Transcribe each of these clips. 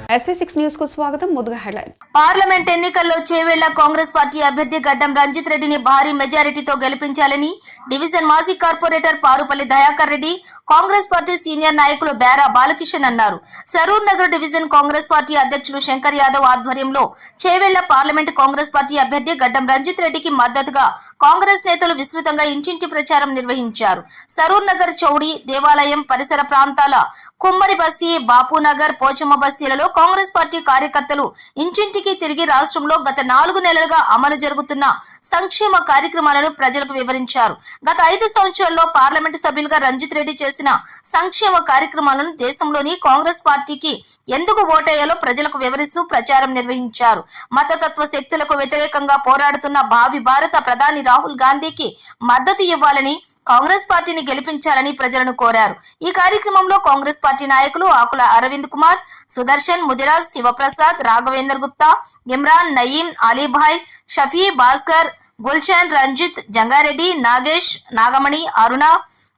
SV6 news కు స్వాగతం. ముందుగా హెడ్లైన్స్. పార్లమెంట్ ఎన్నికల్లో చేవెళ్ల కాంగ్రెస్ పార్టీ అభ్యర్థి గడ్డం రంజిత్ రెడ్డిని భారీ మెజారిటీతో గెలిపించాలని డివిజన్ మాజీ corporator Parupalli Dayakar Reddy, Congress party senior నాయకులు బేరా బాలకిషన్ అన్నారు. సరూర్ నగర్ డివిజన్ కాంగ్రెస్ పార్టీ అధ్యక్షులు శంకర్ యాదవ్ ఆధ్వర్యంలో చేవెళ్ల పార్లమెంట్ కాంగ్రెస్ పార్టీ అభ్యర్థి గడ్డం రంజిత్ రెడ్డికి మద్దతుగా కాంగ్రెస్ నేతలు విస్తృతంగా ఇంటింటి ప్రచారం నిర్వహించారు. సరూర్ నగర్ చౌడి దేవాలయం పరిసర ప్రాంతాల కుమ్మరి బస్తీ, బాపునగర్, పోచమ్మ బస్తీలలో కాంగ్రెస్ పార్టీ కార్యకర్తలు ఇంటింటికి తిరిగి రాష్ట్రంలో గత 4 నెలలుగా అమలు జరుగుతున్న సంక్షేమ కార్యక్రమాలను ప్రజలకు వివరించారు. గత 5 సంవత్సరాల్లో పార్లమెంటు సభ్యులుగా రంజిత్ రెడ్డి చేసిన సంక్షేమ కార్యక్రమాలను దేశంలోని కాంగ్రెస్ పార్టీకి ఎందుకు ఓటేయాలో ప్రజలకు వివరిస్తూ ప్రచారం నిర్వహించారు. మతతత్వ శక్తులకు వ్యతిరేకంగా పోరాడుతున్న భావి భారత ప్రధాని రాహుల్ గాంధీకి మద్దతు ఇవ్వాలని, కాంగ్రెస్ పార్టీని గెలిపించాలని ప్రజలను కోరారు. ఈ కార్యక్రమంలో కాంగ్రెస్ పార్టీ నాయకులు ఆకుల అరవింద్ కుమార్, సుదర్శన్, ముదిరాజ్, శివప్రసాద్, రాఘవేందర్ గుప్తా, ఇమ్రాన్, నయీం, అలీభాయ్, షఫీ, భాస్కర్, గుల్షన్, రంజిత్, జంగారెడ్డి, నాగేష్, నాగమణి, అరుణ,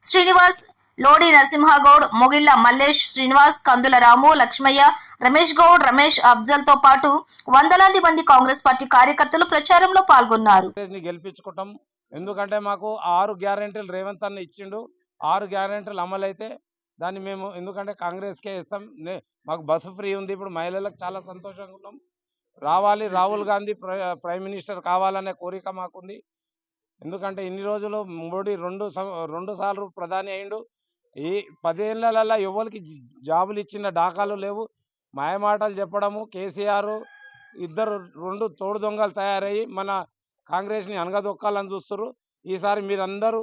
శ్రీనివాస్, లోడి నరసింహగౌడ్, మొగిళ్ల మల్లేష్, శ్రీనివాస్, కందుల రాము, లక్ష్మయ్య, రమేష్ గౌడ్, రమేష్, అఫ్జల్ తో పాటు వందలాది మంది కాంగ్రెస్ పార్టీ కార్యకర్తలు ప్రచారంలో పాల్గొన్నారు. ఎందుకంటే మాకు 6 గ్యారెంటీలు రేవంత్ అన్న ఇచ్చిండు. 6 గ్యారెంటీలు అమలైతే దాన్ని మేము ఎందుకంటే కాంగ్రెస్కే ఇస్తాం. మాకు బస్సు ఫ్రీ ఉంది. ఇప్పుడు మహిళలకు చాలా సంతోషంగా ఉన్నాం. రావాలి, రాహుల్ గాంధీ ప్రైమ్ మినిస్టర్ కావాలనే కోరిక మాకుంది. ఎందుకంటే ఇన్ని రోజులు మోడీ రెండు సార్లు ప్రధాని అయిండు. ఈ 10 ఏళ్లలో ఎవరికి జాబులు ఇచ్చిన దాఖలు లేవు. మాయమాటలు చెప్పడము, కేసీఆర్ ఇద్దరు 2 తోడు దొంగలు తయారయ్యి మన కాంగ్రెస్ని అనగదొక్కాలని చూస్తారు. ఈసారి మీరందరూ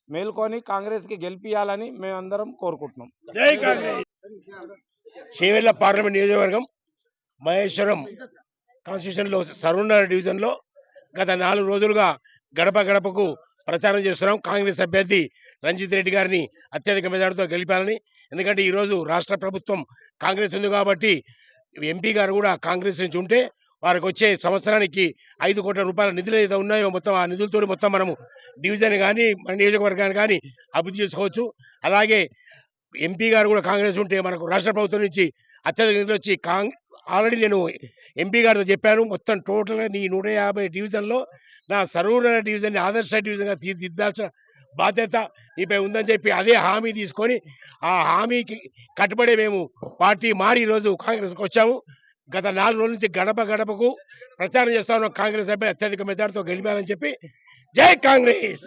మేల్కొని కాంగ్రెస్కి గెలిపియాలని మేమందరం కోరుకుంటున్నాం. జై కాంగ్రెస్. చేవెళ్ల పార్లమెంట్ నియోజకవర్గం మహేశ్వరం కాన్స్టిట్యూషన్లో సరూర్ డివిజన్లో గత 4 రోజులుగా గడప గడపకు ప్రచారం చేస్తున్నాం. కాంగ్రెస్ అభ్యర్థి రంజిత్ రెడ్డి గారిని అత్యధిక మెజార్టీతో గెలిపాలని. ఎందుకంటే ఈరోజు రాష్ట్ర ప్రభుత్వం కాంగ్రెస్ ఉంది కాబట్టి ఎంపీ గారు కూడా కాంగ్రెస్ నుంచి ఉంటే వారికి వచ్చే సంవత్సరానికి 5 కోట్ల రూపాయల నిధులు ఏదో ఉన్నాయో మొత్తం ఆ నిధులతో మొత్తం మనము డివిజన్ కానీ మన నియోజకవర్గాన్ని కానీ అభివృద్ధి చేసుకోవచ్చు. అలాగే ఎంపీ గారు కూడా కాంగ్రెస్ ఉంటే మనకు రాష్ట్ర ప్రభుత్వం నుంచి అత్యధిక నిధులు వచ్చి ఆల్రెడీ నేను ఎంపీ గారితో చెప్పాను. మొత్తం టోటల్గా నీ 150 డివిజన్లో నా సరూర్ డివిజన్ని ఆదర్శ డివిజన్గా తీర్చిదిద్దాల్సిన బాధ్యత నీపై ఉందని చెప్పి అదే హామీ తీసుకొని ఆ హామీకి కట్టుబడే మేము పార్టీ మారి ఈరోజు కాంగ్రెస్కి వచ్చాము. గత 4 రోజుల నుంచి గడప గడపకు ప్రచారం చేస్తా ఉన్నాం. కాంగ్రెస్ అభ్యర్థి అత్యధిక మెజార్టీతో గెలిపాలని చెప్పి జై కాంగ్రెస్.